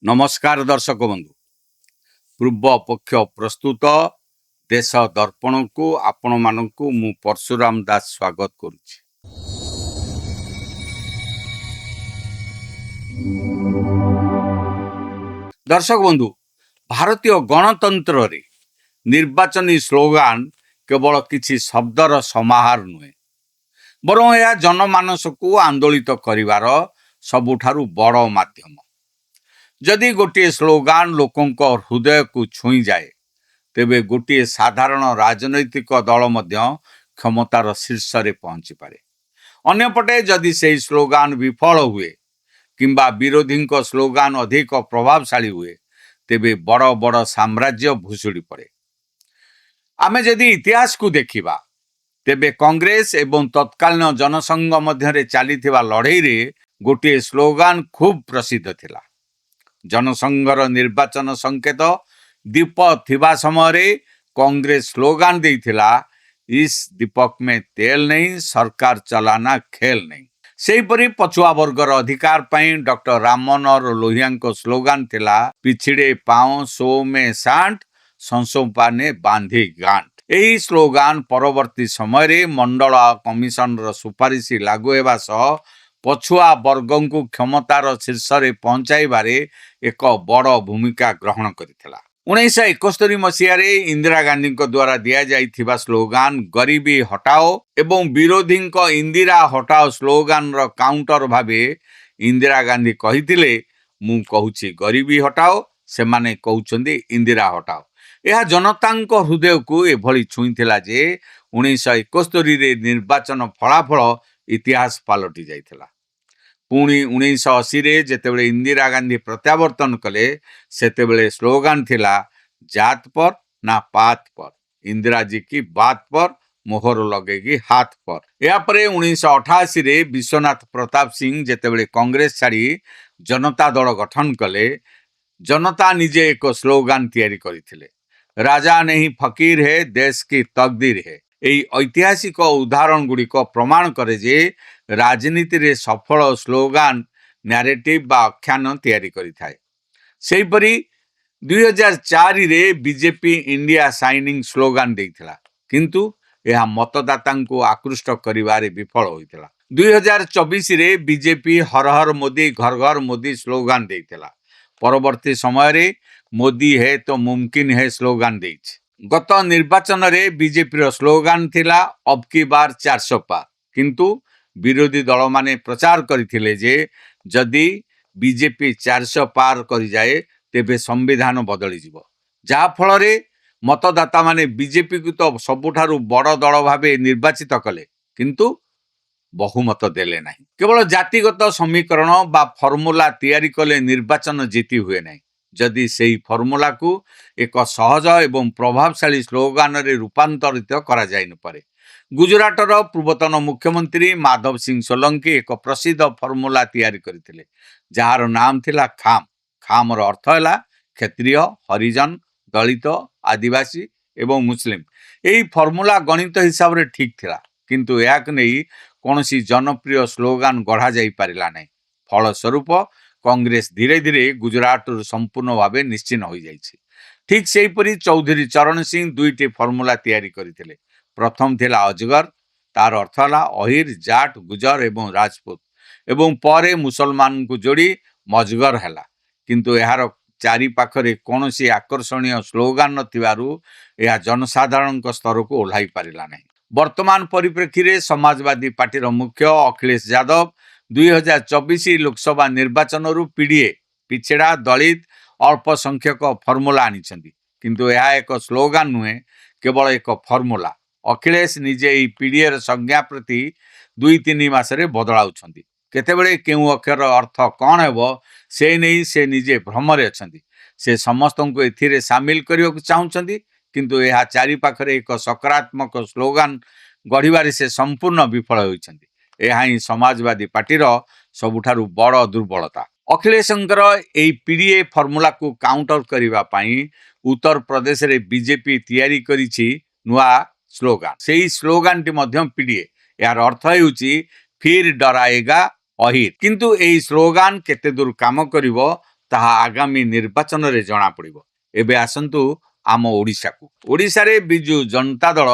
नमस्कार दर्शक बंधु पूर्व पक्ष प्रस्तुत देश दर्पण को आपण मानकु मु परशुराम दास स्वागत करुछि। दर्शक बंधु भारतीय गणतंत्र रे निर्वाचनी स्लोगान केवल किछि शब्दर समाहार नुहे बरं यह जनमानस को आंदोलित करिवार सबुठारु बड़ माध्यम। जदि गोटे स्लोगान लोकों हृदय को छुई जाए तेबे गोटे साधारण राजनैतिक दल मध्य क्षमतार शीर्ष रे पहुंची पारे। अन्यपटे जदि से स्लोगान विफल हुए किंबा विरोधी स्लोगान अधिक प्रभावशाली हुए तेबे बड़ बड़ साम्राज्य भुसुड़ी पड़े। आमे जदि इतिहास को देखिबा तेबे कांग्रेस एवं तत्कालीन जनसंघ मध्य चलीथिबा लड़ाई रे गोटे स्लोगान खूब प्रसिद्ध थिला। जनसंघर निर्वाचन संकेत दीप थिबा समय कांग्रेस स्लोगान देइथिला, इस दीपक में तेल नहीं, सरकार चलाना खेल नहीं। सेहीपरि पछुआ वर्गर अधिकार पई डॉक्टर राम मनोहर लोहिया स्लोगान थिला, पिछड़े पाओ सो में सांठ, संसोपा ने बांधी गांठ। यही स्लोगान परवर्ती समय मंडल कमिशन सुपारिश लागू हेबा सह पछुआ वर्ग को क्षमतार शीर्ष रे पहुंचाइबारे एक बड़ भूमिका ग्रहण करिथिला। 1971 मसीह इंदिरा गांधी द्वारा दिया जाइथिबा स्लोगान गरीबी हटाओ एवं विरोधी इंदिरा हटाओ स्लोगान रो काउंटर भावे इंदिरा गांधी कहिथिले, मु कहूची गरीबी हटाओ, से माने कहउचंदी इंदिरा हटाओ। यह जनतांक हृदय को एभली छुईथिला जे 1971 रे निर्वाचन फलाफल इतिहास पालटी जाइथिला। पुणी 1980 रे जेतेबेले इंदिरा गांधी प्रत्यावर्तन कले सेतेबेले स्लोगान थिला, जात पर ना पात पर, इंदिरा जी की बात पर, मोहर लगेगी हाथ पर। या परे 1988 रे विश्वनाथ प्रताप सिंह जेतेबेले कांग्रेस छाड़ी जनता दल गठन कले, जनता निजे एक स्लोगान तैयारी करिथिले, राजा नहीं फकीर है, देश की तकदीर है। एई ऐतिहासिक उदाहरण गुड़िक प्रमाण करे जे राजनीति रे सफल स्लोगान नैरेटिव बा आख्यान तैयारी करिथाय। सेहीपरि 2004 रे बीजेपी इंडिया साइनिंग स्लोगान देइथिला, किंतु यह मतदाता को आकृष्ट करिवारे विफल होइथिला। 2024 रे बीजेपी हर हर मोदी घर घर मोदी स्लोगान देइथिला। परवर्ती समय रे मोदी है तो मुमकिन है स्लोगान देइछि। गत निर्वाचन रे बीजेपी स्लोगान थिला, अब की बार 400 पार, किंतु विरोधी दल माने प्रचार करथिले जे जदि बीजेपी 400 पार करि जाए तेबे संविधान बदली जिवो, जा फल रे मतदाता माने बीजेपी को तो सबुठारु बड़ दल भावे निर्वाचित कले, किंतु बहुमत देले नहीं। केवल जातिगत समीकरण बा फॉर्मूला तैयारी कले निर्वाचन जीति हुए नहीं। जदि सेही फॉर्मूला को एक सहज एवं प्रभावशाली स्लोगान रे रूपांतरित करा जाय न पारे। गुजराटर पूर्वतन मुख्यमंत्री माधव सिंह सोलंकी एक प्रसिद्ध फॉर्मूला तैयारी करथिले, जार नाम थिला खाम। खाम रो अर्थ हैला क्षत्रिय, हरिजन, दलित, आदिवासी एवं मुस्लिम। एही फॉर्मूला गणित हिसाब रे ठीक थिला, किंतु याक नहीं कौनसी जनप्रिय स्लोगान गढ़ा जाई पारिला नहीं। फलस्वरूप कांग्रेस धीरे धीरे गुजरात संपूर्ण भाव निश्चिन्न हो जाइछि। ठीक सेहीपरि चौधरी चरण सिंह दुईटी फॉर्मूला तैयारी करथिले। प्रथम थिला अजगर, तार अर्थ हैला अहिर, जाट, गुजर एवं राजपूत, एवं परे मुसलमान को जोड़ी मजगर हैला, किंतु यार चारि पाखरे कौनसी आकर्षणीय स्लोगान नथिबारु यह जनसाधारण स्तर को ओह्लाई पारिला नहीं। वर्तमान परिप्रेक्षी रे समाजवादी पार्टी मुख्य अखिलेश यादव 2024 लोकसभा निर्वाचन रु पीडीए पिछड़ा दलित अल्पसंख्यक फॉर्मूला आनिछंती, किंतु यह एक स्लोगान नुहे, केवल एक फॉर्मूला। अखिलेश निजे ई पीडीए र संज्ञा प्रति 2-3 मासरे बदलाउछंती। केतेबेले केउ अक्षर अर्थ कौन हेबो से नहीं से निजे भ्रमरे अछंती। से समस्त को एथिरे शामिल करियो चाहुछंती, किंतु यह चारि पाखरे एक सकारात्मक स्लोगान गढ़िबारे से संपूर्ण विफल होइछंती। यह ही समाजवादी पार्टी सबुठारु बड़ दुर्बलता। अखिलेशंकर एई पीडीए फॉर्मूला को काउंटर करिबा पई उत्तर प्रदेश रे बीजेपी तैयारी करिछि नुआ स्लोगान। सेही स्लोगान टी मध्यम पीडीए, यार अर्थ हेउछि फिर डराएगा अहिर, किंतु एई स्लोगान केते दूर काम करिवो ତାହା ଆଗାମୀ ନିର୍ବାଚନରେ ଜଣାପଡ଼ିବ। ଏବେ ଆସନ୍ତୁ ଆମ ଓଡ଼ିଶାକୁ। ଓଡ଼ିଶାରେ ବିଜୁ ଜନତା ଦଳ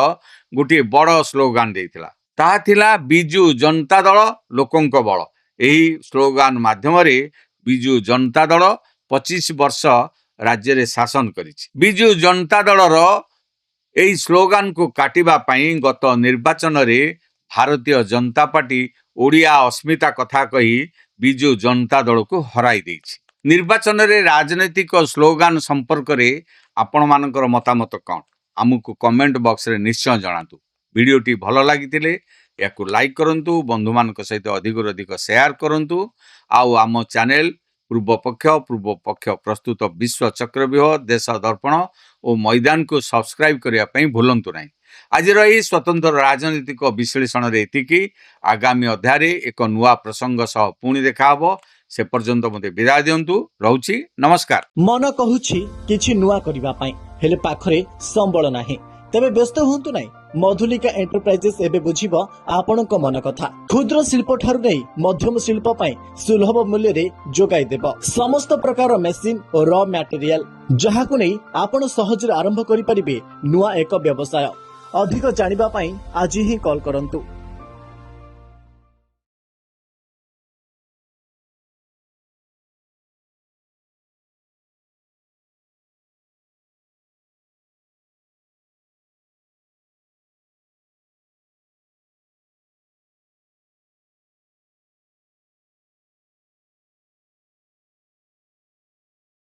ଗୋଟିଏ ବଡ଼ ସ୍ଲୋଗାନ ଦେଇଥିଲା। ତାହା ଥିଲା ବିଜୁ ଜନତା ଦଳ ଲୋକଙ୍କ ବଳ। ଏହି ସ୍ଲୋଗାନ ମାଧ୍ୟମରେ ବିଜୁ ଜନତା ଦଳ 25 ବର୍ଷ ରାଜ୍ୟରେ ଶାସନ କରିଛି। ବିଜୁ ଜନତା ଦଳର ଏହି ସ୍ଲୋଗାନକୁ କାଟିବା ପାଇଁ ଗତ ନିର୍ବାଚନରେ ଭାରତୀୟ ଜନତା ପାର୍ଟି ଓଡ଼ିଆ ଅସ୍ମିତା କଥା କହି ବିଜୁ ଜନତା ଦଳକୁ ହରାଇ ଦେଇଛି। ନିର୍ବାଚନରେ ରାଜନୈତିକ ସ୍ଲୋଗାନ ସମ୍ପର୍କରେ ଆପଣମାନଙ୍କର ମତାମତ କ'ଣ? ଆମକୁ କମେଣ୍ଟ ବକ୍ସରେ ନିଶ୍ଚୟ ଜଣାନ୍ତୁ। ଭିଡ଼ିଓଟି ଭଲ ଲାଗିଥିଲେ ଏହାକୁ ଲାଇକ୍ କରନ୍ତୁ, ବନ୍ଧୁମାନଙ୍କ ସହିତ ଅଧିକରୁ ଅଧିକ ସେୟାର କରନ୍ତୁ। ଆଉ ଆମ ଚ୍ୟାନେଲ ପୂର୍ବପକ୍ଷ ପ୍ରସ୍ତୁତ ବିଶ୍ୱ ଚକ୍ରବ୍ୟୁହ, ଦେଶ ଦର୍ପଣ ଓ ମଇଦାନକୁ ସବସ୍କ୍ରାଇବ୍ କରିବା ପାଇଁ ଭୁଲନ୍ତୁ ନାହିଁ। ଆଜିର ଏହି ସ୍ୱତନ୍ତ୍ର ରାଜନୈତିକ ବିଶ୍ଳେଷଣରେ ଏତିକି। ଆଗାମୀ ଅଧ୍ୟାୟରେ ଏକ ନୂଆ ପ୍ରସଙ୍ଗ ସହ ପୁଣି ଦେଖାହେବ। ସେ ପର୍ଯ୍ୟନ୍ତ ମୋତେ ବିଦାୟ ଦିଅନ୍ତୁ। ରହୁଛି, ନମସ୍କାର। ମନ କହୁଛି କିଛି ନୂଆ କରିବା ପାଇଁ, ହେଲେ ପାଖରେ ସମ୍ବଳ ନାହିଁ। ତେବେ ବ୍ୟସ୍ତ ହୁଅନ୍ତୁ ନାହିଁ, ମଧୁଲିକା ଏଣ୍ଟରପ୍ରାଇଜେସ୍ ଏବେ ବୁଝିବ ଆପଣଙ୍କ ମନ କଥା। କ୍ଷୁଦ୍ର ଶିଳ୍ପ ଠାରୁ ନେଇ ମଧ୍ୟମ ଶିଳ୍ପ ପାଇଁ ସୁଲଭ ମୂଲ୍ୟରେ ଯୋଗାଇ ଦେବ ସମସ୍ତ ପ୍ରକାର ମେସିନ ଓ ର ମ୍ୟାଟେରିଆଲ, ଯାହାକୁ ନେଇ ଆପଣ ସହଜରେ ଆରମ୍ଭ କରିପାରିବେ ନୂଆ ଏକ ବ୍ୟବସାୟ। ଅଧିକ ଜାଣିବା ପାଇଁ ଆଜି ହିଁ କଲ୍ କରନ୍ତୁ।